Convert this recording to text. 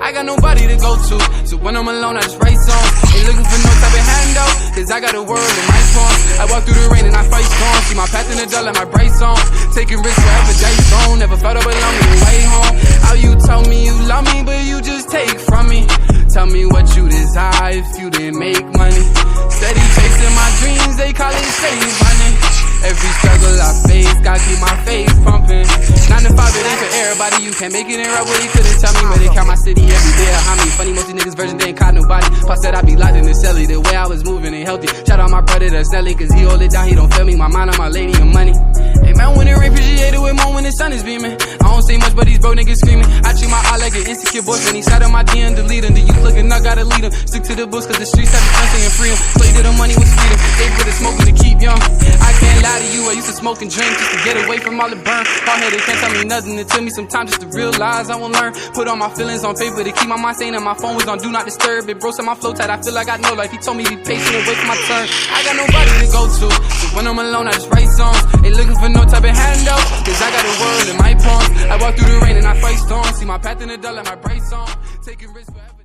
I got nobody to go to, so when I'm alone I just write songs. Ain't looking for no type of handout, cause I got a world in my palms. I walk through the rain and I fight storms. See my path in the dark like my bright song. Taking risks wherever day zone. Never felt I belong on the way home. How you tell me you love me, but you just take from me. Tell me what you desire if you didn't make money. Steady chasing my dreams, they call it save money. Every struggle I face, gotta keep my face pumping. 9 to 5, it ain't for everybody. You can't make it in right where you couldn't tell me. But they count my city every day. How many funny, most of these niggas version, they ain't caught nobody. Pop said I be locked in the celly. The way I was moving ain't healthy. Shout out my brother, that's Nelly, cause he hold it down, he don't feel me. My mind on my lady and money. Hey man, when it rain, appreciate it with more when the sun is beaming. I don't say much, but these broke niggas screaming. I treat my eye like an insecure boyfriend. He sat on my DM, delete him. The youth looking up, gotta lead him. Stick to the books, cause the streets have been saying freedom. Play to the money with freedom. They put the smoking to keep young. I can't lie to you, I used to smoke and drink just to get away from all the burn. Hard-headed, can't tell me nothing. It took me some time just to realize I won't learn. Put all my feelings on paper to keep my mind sane, and my phone was on do not disturb. It broke my flow tight, I feel like I know life. He told me be patient and wait for my turn. I got nobody to go to, so when I'm alone I just write songs. Ain't looking for no type of handout, cause I got a world in my palms. I walk through the rain and I fight storms. See my path in the dark like my bright song. Taking risks forever.